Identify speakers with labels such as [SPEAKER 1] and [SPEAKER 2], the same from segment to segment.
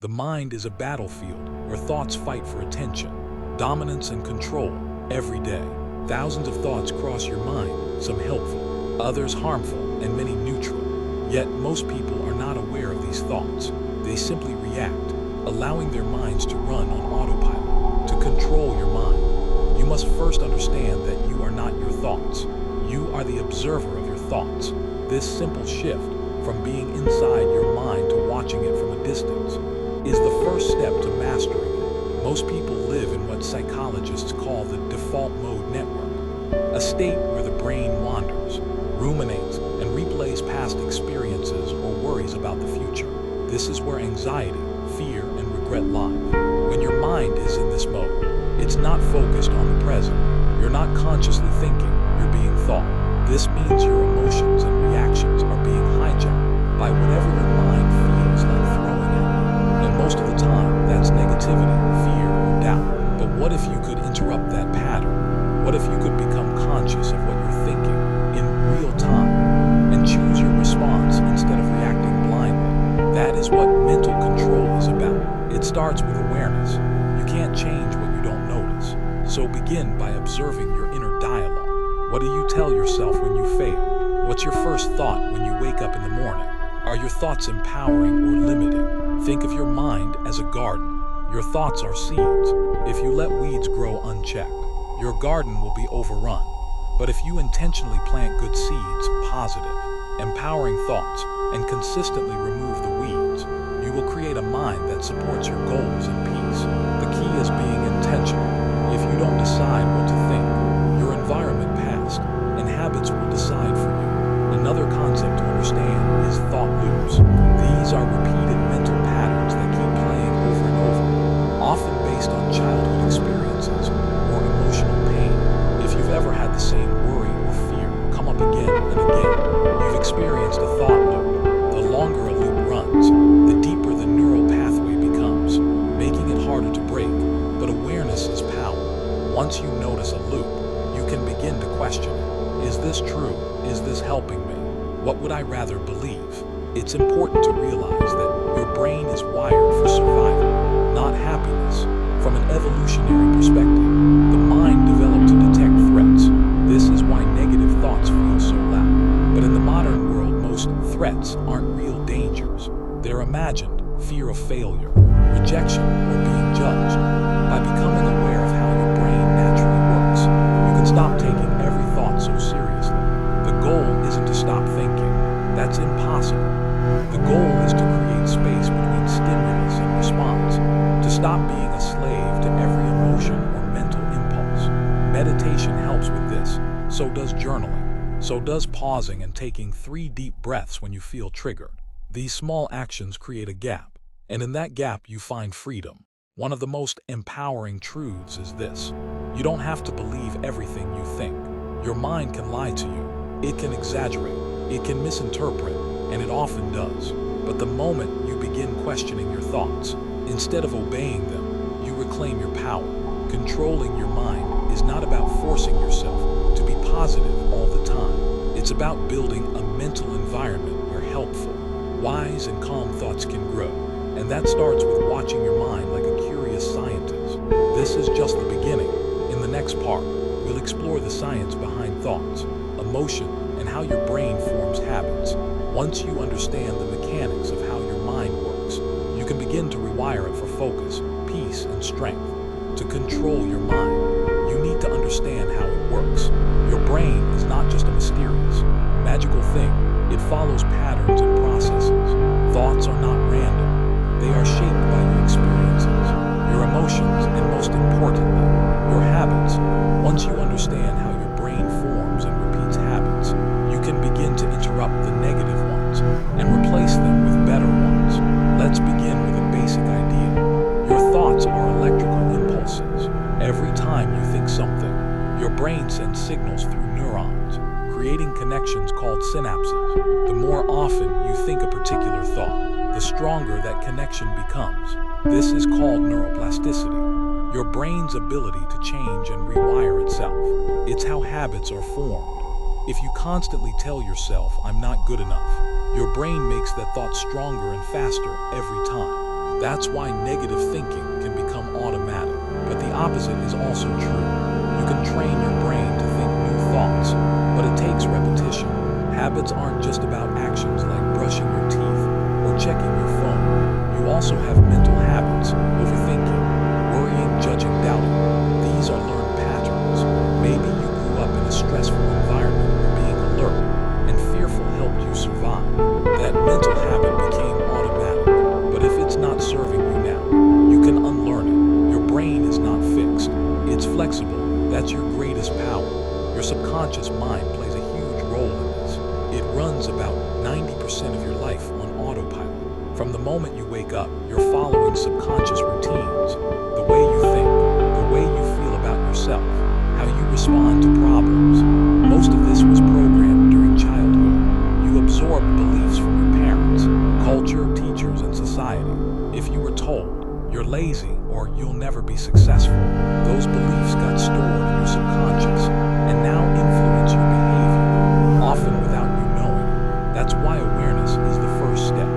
[SPEAKER 1] The mind is a battlefield where thoughts fight for attention, dominance, and control every day. Thousands of thoughts cross your mind, some helpful, others harmful, and many neutral. Yet most people are not aware of these thoughts. They simply react, allowing their minds to run on autopilot. To control your mind, you must first understand that you are not your thoughts. You are the observer of your thoughts. This simple shift from being inside your mind to watching it from a distance is the first step to mastering it. Most people live in what psychologists call the default mode network, a state where the brain wanders, ruminates, and replays past experiences or worries about the future. This is where anxiety, fear, and regret lie. When your mind is in this mode, it's not focused on the present. You're not consciously thinking, you're being thought. This means your emotions and reactions are being hijacked by whatever your mind feels like throwing at you. And most of the time, that's negativity, fear, or doubt. But what if you could interrupt that pattern? What if you could become conscious of what you're thinking in real time and choose your response instead of reacting blindly? That is what mental control is about. It starts with awareness. You can't change what you don't notice. So begin by observing your inner dialogue. What do you tell yourself when you fail? What's your first thought when you wake up in the morning? Are your thoughts empowering or limiting? Think of your mind as a garden. Your thoughts are seeds. If you let weeds grow unchecked, your garden will be overrun. But if you intentionally plant good seeds, positive, empowering thoughts, and consistently remove the weeds, you will create a mind that supports your goals and peace. The key is being intentional. If you don't decide what to think, your environment past and habits will decide for you. Another concept to understand is thought loops. These are repeated mental patterns that keep playing over and over, often based on childhood experiences or emotional pain. If you've ever had the same worry or fear come up again and again, you've experienced a thought loop. The longer a loop runs, the deeper the neural pathway becomes, making it harder to break. But awareness is power. Once you notice a loop, you can begin to question it. Is this true? Is this helping me? What would I rather believe? It's important to realize that your brain is wired for survival, not happiness. From an evolutionary perspective, the mind developed to detect threats. This is why negative thoughts feel so loud. But in the modern world, most threats aren't real dangers. They're imagined: fear of failure, rejection, or being judged. By becoming aware of how your brain naturally works, you can stop taking every thought so seriously. The goal isn't to stop thinking. That's impossible. The goal is to create space between stimulus and response, to stop being a slave to every emotion or mental impulse. Meditation helps with this. So does journaling. So does pausing and taking 3 deep breaths when you feel triggered. These small actions create a gap, and in that gap you find freedom. One of the most empowering truths is this: you don't have to believe everything you think. Your mind can lie to you. It can exaggerate. It can misinterpret, and it often does. But the moment you begin questioning your thoughts, instead of obeying them, you reclaim your power. Controlling your mind is not about forcing yourself to be positive all the time. It's about building a mental environment where helpful, wise, and calm thoughts can grow. And that starts with watching your mind like a curious scientist. This is just the beginning. In the next part, we'll explore the science behind thoughts, emotion, and how your brain forms habits. Once you understand the mechanics of how your mind works, you can begin to rewire it for focus, peace, and strength. To control your mind, you need to understand how it works. Your brain is not just a mysterious, magical thing. It follows patterns and processes. Thoughts are not random. They are shaped by your experiences, your emotions, and most importantly, your habits. Once you understand how your brain forms and repeats habits, you can begin to interrupt the negative ones and replace them with better ones. Let's begin with a basic idea. Your thoughts are electrical impulses. Every time you think something, your brain sends signals through neurons, creating connections called synapses. The more often you think a particular thought, the stronger that connection becomes. This is called neuroplasticity, your brain's ability to change and rewire itself. It's how habits are formed. If you constantly tell yourself, "I'm not good enough," your brain makes that thought stronger and faster every time. That's why negative thinking can become automatic. But the opposite is also true. You can train your brain to think new thoughts, but it takes repetition. Habits aren't just about actions like brushing your teeth or checking your phone. You also have mental habits, overthinking, worrying, judging, doubting. These are learned patterns. Maybe you grew up in a stressful environment where being alert and fearful helped you survive. That mental habit became automatic. But if it's not serving you now, you can unlearn it. Your brain is not fixed. It's flexible. That's your greatest power. Your subconscious mind plays a huge role in this. It runs about 90% of your life on autopilot. From the moment you wake up, you're following subconscious routines. The way you think, the way you feel about yourself, how you respond to problems. Most of this was programmed during childhood. You absorbed beliefs from your parents, culture, teachers, and society. If you were told, you're lazy or you'll never be successful, those beliefs got stored in your subconscious and now influence your behavior, often without you knowing it. That's why awareness is the first step.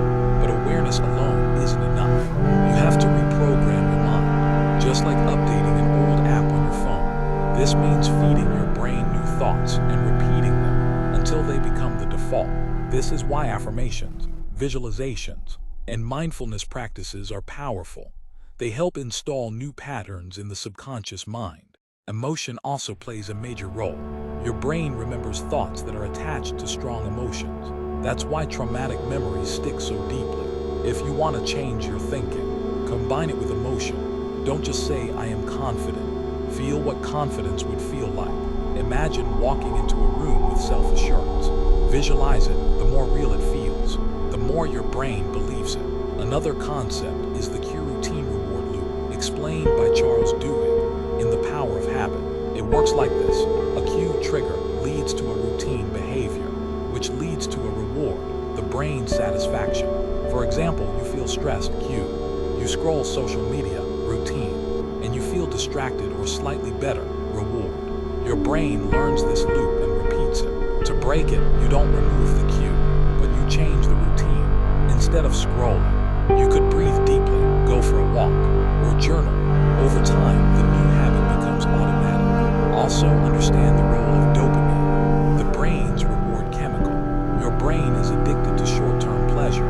[SPEAKER 1] But awareness alone isn't enough. You have to reprogram your mind, just like updating an old app on your phone. This means feeding your brain new thoughts and repeating them until they become the default. This is why affirmations, visualizations, and mindfulness practices are powerful. They help install new patterns in the subconscious mind. Emotion also plays a major role. Your brain remembers thoughts that are attached to strong emotions. That's why traumatic memories stick so deeply. If you want to change your thinking, combine it with emotion. Don't just say, I am confident. Feel what confidence would feel like. Imagine walking into a room with self-assurance. Visualize it. The more real it feels, the more your brain believes it. Another concept is the cue routine reward loop, explained by Charles Duhigg in The Power of Habit. It works like this. A cue trigger leads to a routine behavior, which leads to a reward, the brain's satisfaction. For example, you feel stressed, cue. You scroll social media, routine. And you feel distracted or slightly better, reward. Your brain learns this loop and repeats it. To break it, you don't remove the cue, but you change the routine. Instead of scrolling, you could breathe deeply, go for a walk, or journal. Over time, the new habit becomes automatic. Also, understand the role of dopamine, the brain's reward chemical. Your brain is addicted to short-term pleasure,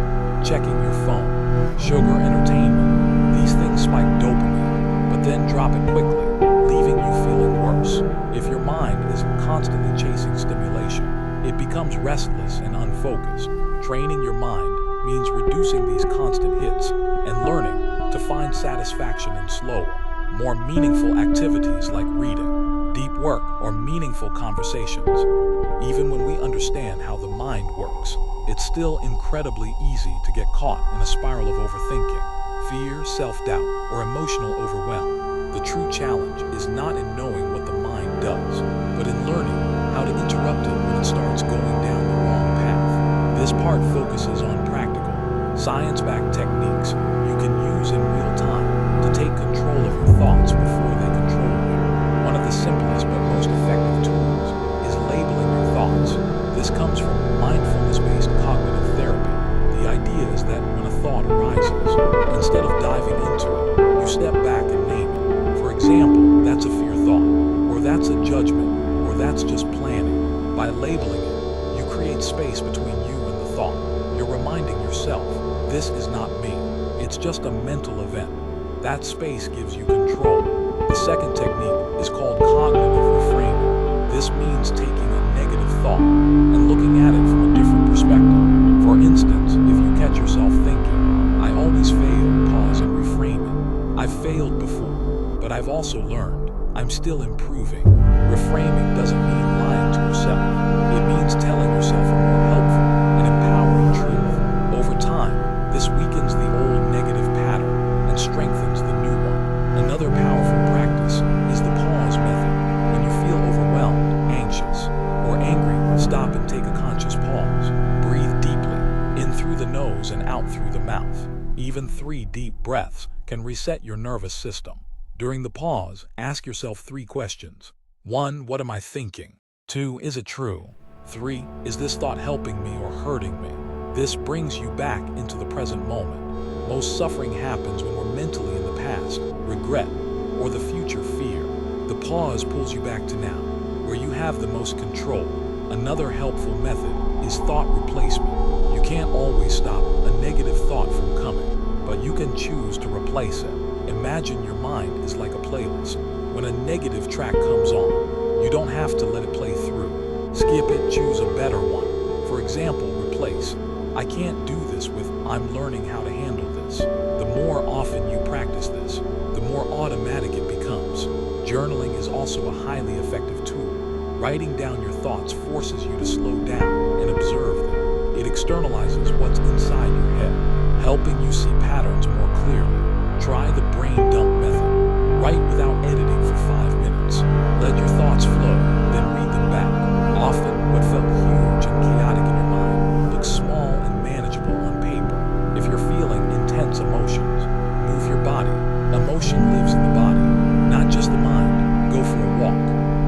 [SPEAKER 1] checking your phone, sugar, entertainment. These things spike dopamine, but then drop it quickly, leaving you feeling worse. If your mind is constantly chasing stimulation, it becomes restless and unfocused. Training your mind means reducing these constant hits and learning to find satisfaction in slower, more meaningful activities like reading, deep work, or meaningful conversations. Even when we understand how the mind works, it's still incredibly easy to get caught in a spiral of overthinking, fear, self-doubt, or emotional overwhelm. The true challenge is not in knowing what the mind does, but in learning how to interrupt it when it starts going down the wrong path. This part focuses on practical, science-backed techniques you can use in real time to take control of your thoughts before they control you. One of the simplest but most effective tools is labeling your thoughts. This comes from mindfulness-based cognitive therapy. The idea is that when a thought arises, instead of diving into it, you step back and name it. For example, that's a fear thought, or that's a judgment, or that's just planning. By labeling it, you create space between you and the thought. You're reminding yourself, this is not me. It's just a mental event. That space gives you control. The second technique is called cognitive reframing. This means taking a negative thought and looking at it from a different perspective. For instance, if you catch yourself thinking, I always fail, pause and reframe it. I've failed before, but I've also learned. I'm still improving. Reframing doesn't mean lying to yourself. It means telling yourself a more helpful and empowering truth. Over time, this weakens the old negative pattern and strengthens the new one. Another powerful practice is the pause method. When you feel overwhelmed, anxious, or angry, stop and take a conscious pause. Breathe deeply, in through the nose and out through the mouth. Even 3 deep breaths can reset your nervous system. During the pause, ask yourself 3 questions. 1. What am I thinking? 2. Is it true? 3. Is this thought helping me or hurting me? This brings you back into the present moment. Most suffering happens when we're mentally in the past, regret, or the future fear. The pause pulls you back to now, where you have the most control. Another helpful method is thought replacement. You can't always stop a negative thought from coming, but you can choose to replace it. Imagine your mind is like a playlist. When a negative track comes on, you don't have to let it play through. Skip it, choose a better one. For example, replace, "I can't do this" with "I'm learning how to handle this." The more often you practice this, the more automatic it becomes. Journaling is also a highly effective tool. Writing down your thoughts forces you to slow down and observe them. It externalizes what's inside your head, helping you see patterns more clearly. Try the brain dump method. Write without editing for 5 minutes. Let your thoughts flow, then read them back. Often, what felt huge and chaotic in your mind looks small and manageable on paper. If you're feeling intense emotions, move your body. Emotion lives in the body, not just the mind. Go for a walk.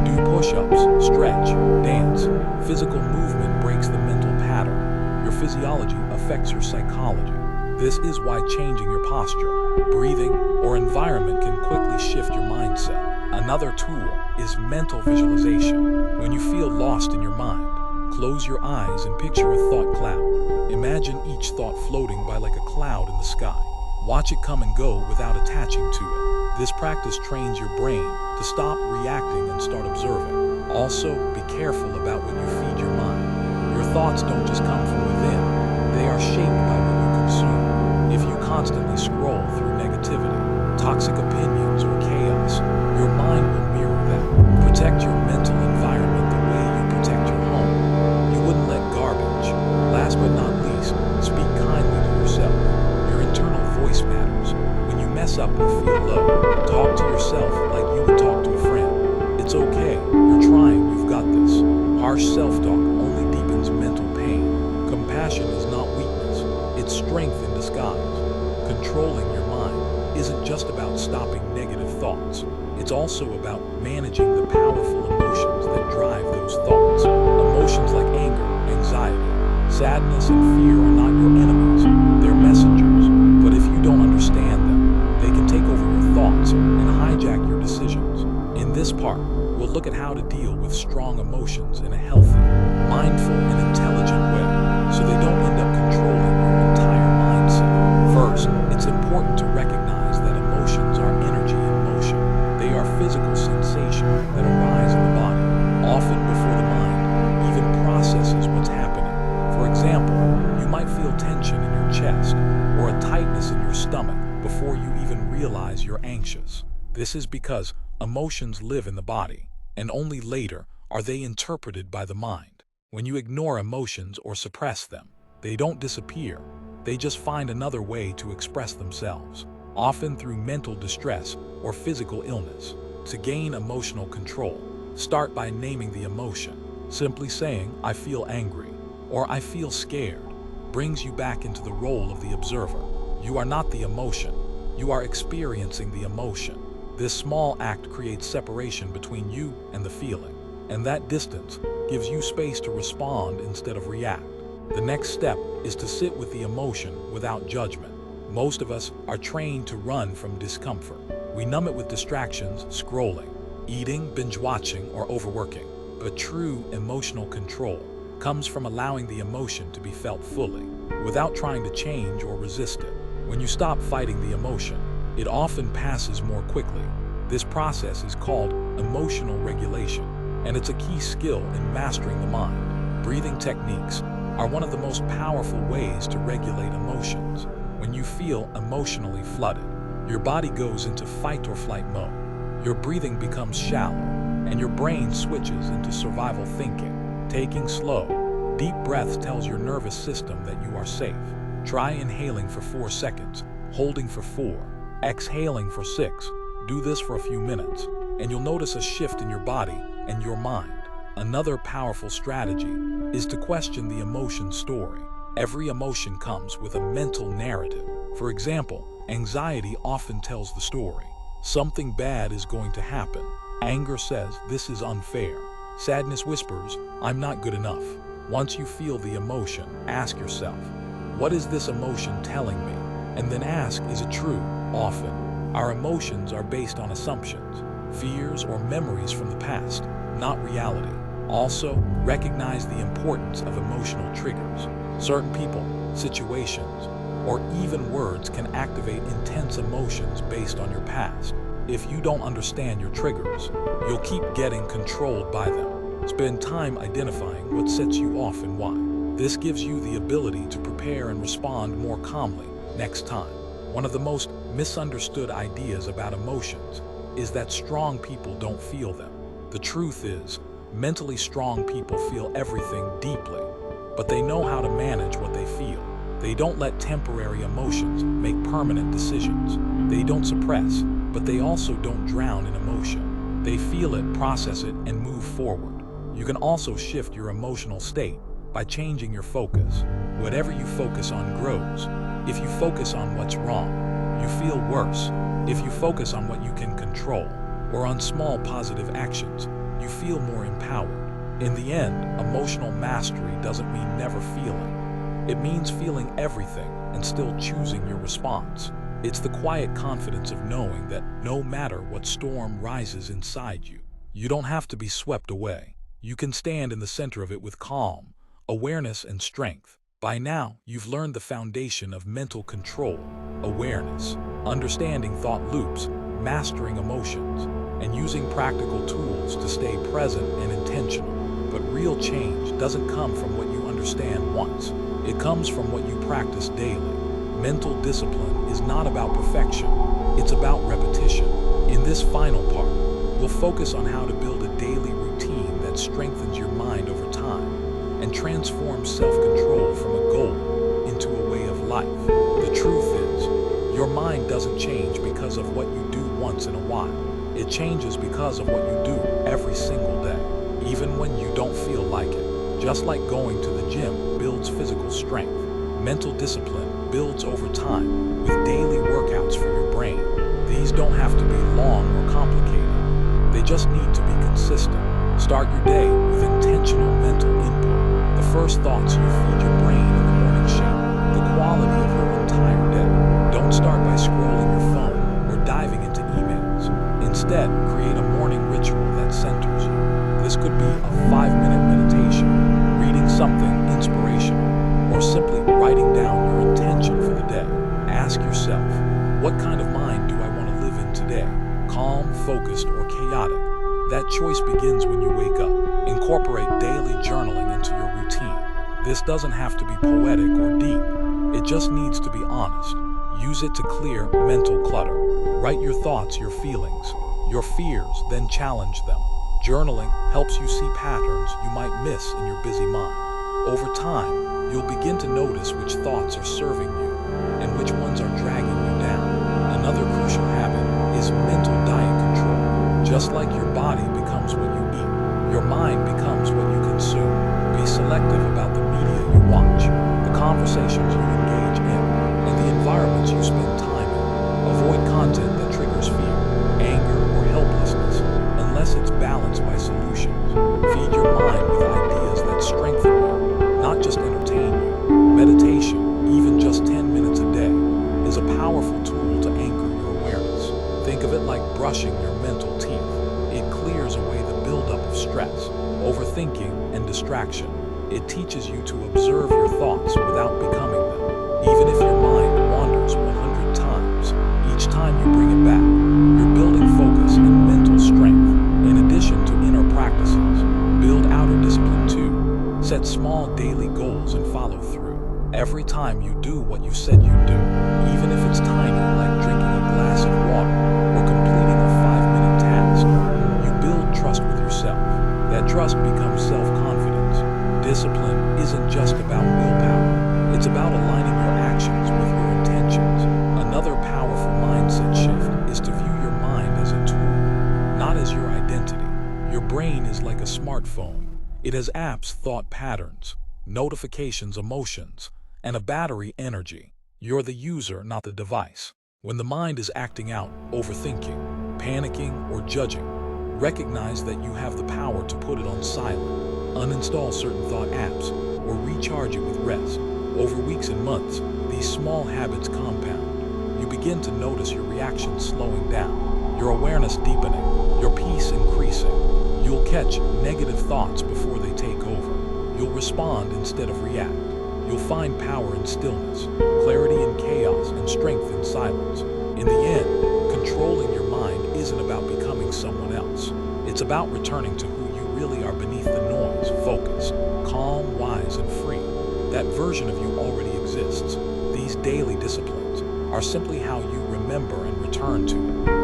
[SPEAKER 1] Do push-ups, stretch, dance. Physical movement breaks the mental pattern. Your physiology affects your psychology. This is why changing your posture, breathing, or environment can quickly shift your mindset. Another tool is mental visualization. When you feel lost in your mind, close your eyes and picture a thought cloud. Imagine each thought floating by like a cloud in the sky. Watch it come and go without attaching to it. This practice trains your brain to stop reacting and start observing. Also, be careful about when you feed your mind. Your thoughts don't just come from within, they are shaped by what you consume. If you constantly scroll through negativity, toxic opinions, or chaos, your mind will mirror that. Protect your mental environment the way you protect your home. You wouldn't let garbage. Last but not least, speak kindly to yourself. Your internal voice matters. When you mess up or feel low, talk to yourself like you would talk to a friend. It's okay, you're trying, you've got this. Harsh self-talk only deepens mental pain. Compassion is not weakness, it's strength in disguise. Controlling your mind isn't just about stopping negative thoughts. It's also about managing the powerful emotions that drive those thoughts. Emotions like anger, anxiety, sadness, and fear are not your enemies. They're messengers. But if you don't understand them, they can take over your thoughts and hijack your decisions. In this part, we'll look at how to deal with strong emotions in a healthy, mindful, and intelligent way, so they don't end up controlling your entire mindset. First, it's important to recognize that emotions are energy in motion. They are physical sensations that arise in the body, often before the mind even processes what's happening. For example, you might feel tension in your chest or a tightness in your stomach before you even realize you're anxious. This is because emotions live in the body, and only later are they interpreted by the mind. When you ignore emotions or suppress them, they don't disappear. They just find another way to express themselves, often through mental distress or physical illness. To gain emotional control, start by naming the emotion. Simply saying, "I feel angry," or "I feel scared," brings you back into the role of the observer. You are not the emotion, you are experiencing the emotion. This small act creates separation between you and the feeling, and that distance gives you space to respond instead of react. The next step is to sit with the emotion without judgment. Most of us are trained to run from discomfort. We numb it with distractions, scrolling, eating, binge-watching, or overworking. But true emotional control comes from allowing the emotion to be felt fully, without trying to change or resist it. When you stop fighting the emotion, it often passes more quickly. This process is called emotional regulation, and it's a key skill in mastering the mind. Breathing techniques are one of the most powerful ways to regulate emotions. When you feel emotionally flooded, your body goes into fight or flight mode. Your breathing becomes shallow, and your brain switches into survival thinking. Taking slow, deep breaths tells your nervous system that you are safe. Try inhaling for 4 seconds, holding for 4, exhaling for 6. Do this for a few minutes, and you'll notice a shift in your body and your mind. Another powerful strategy is to question the emotion story. Every emotion comes with a mental narrative. For example, anxiety often tells the story. Something bad is going to happen. Anger says, "This is unfair." Sadness whispers, "I'm not good enough." Once you feel the emotion, ask yourself, what is this emotion telling me? And then ask, is it true? Often, our emotions are based on assumptions, fears, or memories from the past, not reality. Also, recognize the importance of emotional triggers. Certain people, situations, or even words can activate intense emotions based on your past. If you don't understand your triggers, you'll keep getting controlled by them. Spend time identifying what sets you off and why. This gives you the ability to prepare and respond more calmly next time. One of the most misunderstood ideas about emotions is that strong people don't feel them. The truth is, mentally strong people feel everything deeply, but they know how to manage what they feel. They don't let temporary emotions make permanent decisions. They don't suppress, but they also don't drown in emotion. They feel it, process it, and move forward. You can also shift your emotional state by changing your focus. Whatever you focus on grows. If you focus on what's wrong, you feel worse. If you focus on what you can control, or on small positive actions, you feel more empowered. In the end, emotional mastery doesn't mean never feeling. It means feeling everything and still choosing your response. It's the quiet confidence of knowing that no matter what storm rises inside you, you don't have to be swept away. You can stand in the center of it with calm, awareness, and strength. By now, you've learned the foundation of mental control, awareness, understanding thought loops, mastering emotions, and using practical tools to stay present and intentional. But real change doesn't come from what you understand once. It comes from what you practice daily. Mental discipline is not about perfection, it's about repetition. In this final part, we'll focus on how to build a daily routine that strengthens your mind over time and transforms self-control from a goal into a way of life. The truth is, your mind doesn't change because of what you do once in a while. It changes because of what you do every single day, even when you don't feel like it. Just like going to the gym builds physical strength, mental discipline builds over time with daily workouts for your brain. These don't have to be long or complicated. They just need to be consistent. Start your day with intentional mental input. The first thoughts you feed your brain in the morning shape the quality of your entire day. Don't start by scrolling your phone or diving into emails. Instead, create a morning ritual that centers you. This could be a 5-minute meditation, reading something inspirational, or simply writing down your intention for the day. Ask yourself, what kind of mind do I want to live in today? Calm, focused, or chaotic? That choice begins when you wake up. Incorporate daily journaling into your routine. This doesn't have to be poetic or deep. It just needs to be honest. Use it to clear mental clutter. Write your thoughts, your feelings, your fears, then challenge them. Journaling helps you see patterns you might miss in your busy mind. Over time, you'll begin to notice which thoughts are serving you and which ones are dragging you down. Another crucial habit is mental diet control. Just like your body becomes what you eat, your mind becomes what you consume. Be selective about the media you watch, the conversations you engage in, and the environments you spend time in. Avoid content that triggers fear, anger, or helplessness, unless it's balanced by solutions. Feed your mind with ideas that strengthen you, not just entertain you. Meditation, even just 10 minutes a day, is a powerful tool to anchor your awareness. Think of it like brushing your mental teeth. It clears away the buildup of stress, overthinking, and distraction. It teaches you to observe your thoughts without becoming them. Even if your mind wanders 100 times, each time you bring it back, you're building focus and mental strength. In addition to inner practices, build outer discipline too. Set small daily goals and follow through. Every time you do what you said you'd do, even if it's tiny like drinking a glass of water or completing a 5-minute task, you build trust with yourself. That trust becomes self-confidence. Discipline isn't just about willpower. It's about aligning your actions with your intentions. Another powerful mindset shift is to view your mind as a tool, not as your identity. Your brain is like a smartphone. It has apps, thought patterns, notifications, emotions, and a battery energy. You're the user, not the device. When the mind is acting out, overthinking, panicking, or judging, recognize that you have the power to put it on silent, uninstall certain thought apps, or recharge it with rest. Over weeks and months, these small habits compound. You begin to notice your reactions slowing down, your awareness deepening, your peace increasing. You'll catch negative thoughts before they take over. You'll respond instead of react. You'll find power in stillness, clarity in chaos, and strength in silence. In the end, controlling your mind isn't about becoming someone else. It's about returning to who you really are beneath the noise, focused, calm, wise, and free. That version of you already exists. These daily disciplines are simply how you remember and return to it.